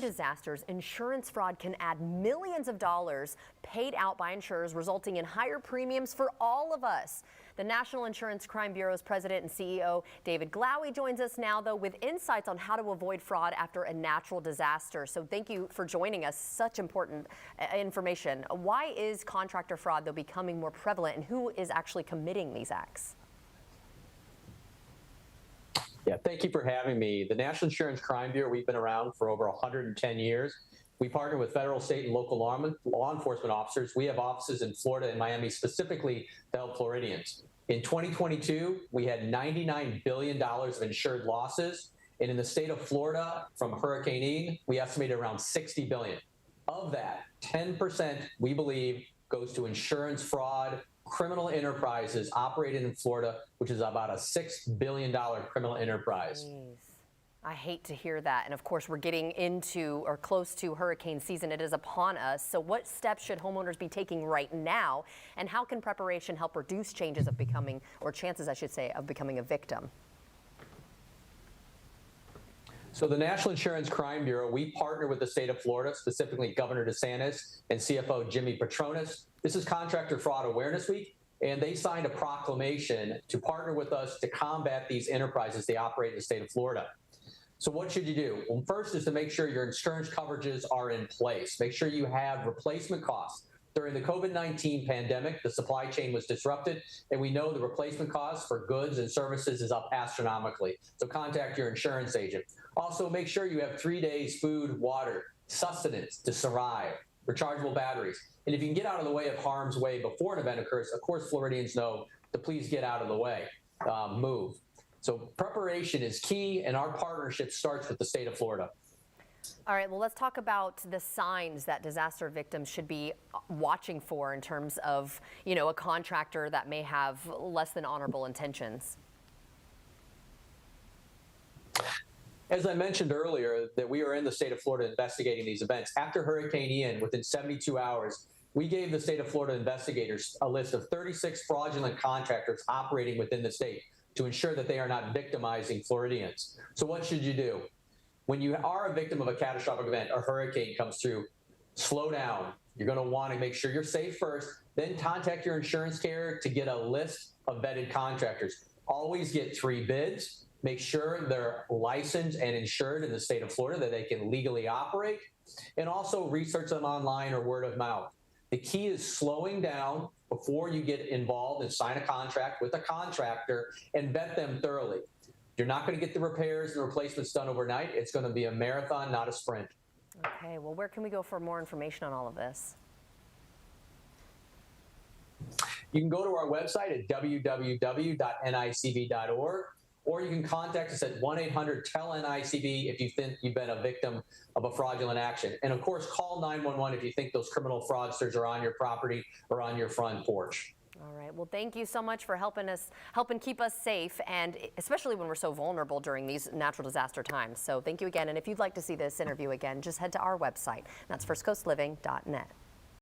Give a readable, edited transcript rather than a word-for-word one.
disasters, insurance fraud can add millions of dollars paid out by insurers, resulting in higher premiums for all of us. The National Insurance Crime Bureau's president and CEO, David Glawe, joins us now, though, with insights on how to avoid fraud after a natural disaster. So thank you for joining us. Such important information. Why is contractor fraud, though, becoming more prevalent, and who is actually committing these acts? Yeah, thank you for having me. The National Insurance Crime Bureau, we've been around for over 110 years. We partner with federal, state, and local law enforcement officers. We have offices in Florida and Miami specifically to help Floridians. In 2022, we had $99 billion of insured losses. And in the state of Florida, from Hurricane Ian, we estimated around $60 billion. Of that, 10%, we believe, goes to insurance fraud, criminal enterprises operated in Florida, which is about a $6 billion criminal enterprise. Jeez. I hate to hear that. And of course, we're getting into or close to hurricane season. It is upon us. So what steps should homeowners be taking right now? And how can preparation help reduce chances of becoming, or chances, I should say, of becoming a victim? So the National Insurance Crime Bureau, we partner with the state of Florida, specifically Governor DeSantis and CFO Jimmy Patronis. This is Contractor Fraud Awareness Week, and they signed a proclamation to partner with us to combat these enterprises they operate in the state of Florida. So what should you do? Well, first is to make sure your insurance coverages are in place. Make sure you have replacement costs. During the COVID-19 pandemic, the supply chain was disrupted, and we know the replacement costs for goods and services is up astronomically. So contact your insurance agent. Also, make sure you have 3 days food, water, sustenance to survive, rechargeable batteries. And if you can get out of the way of harm's way before an event occurs, of course, Floridians know to please get out of the way, move. So preparation is key, and our partnership starts with the state of Florida. All right, well, let's talk about the signs that disaster victims should be watching for in terms of, a contractor that may have less than honorable intentions. As I mentioned earlier, that we are in the state of Florida investigating these events. After Hurricane Ian, within 72 hours, we gave the state of Florida investigators a list of 36 fraudulent contractors operating within the state to ensure that they are not victimizing Floridians. So what should you do? When you are a victim of a catastrophic event, a hurricane comes through, slow down. You're going to want to make sure you're safe first, then contact your insurance carrier to get a list of vetted contractors. Always get 3 bids. Make sure they're licensed and insured in the state of Florida, that they can legally operate, and also research them online or word of mouth. The key is slowing down before you get involved and sign a contract with a contractor and vet them thoroughly. You're not going to get the repairs and replacements done overnight. It's going to be a marathon, not a sprint. Okay, well, where can we go for more information on all of this? You can go to our website at www.nicb.org, or you can contact us at 1-800-TEL-NICB if you think you've been a victim of a fraudulent action. And of course, call 911 if you think those criminal fraudsters are on your property or on your front porch. All right. Well, thank you so much for helping keep us safe, and especially when we're so vulnerable during these natural disaster times. So thank you again. And if you'd like to see this interview again, just head to our website. That's firstcoastliving.net.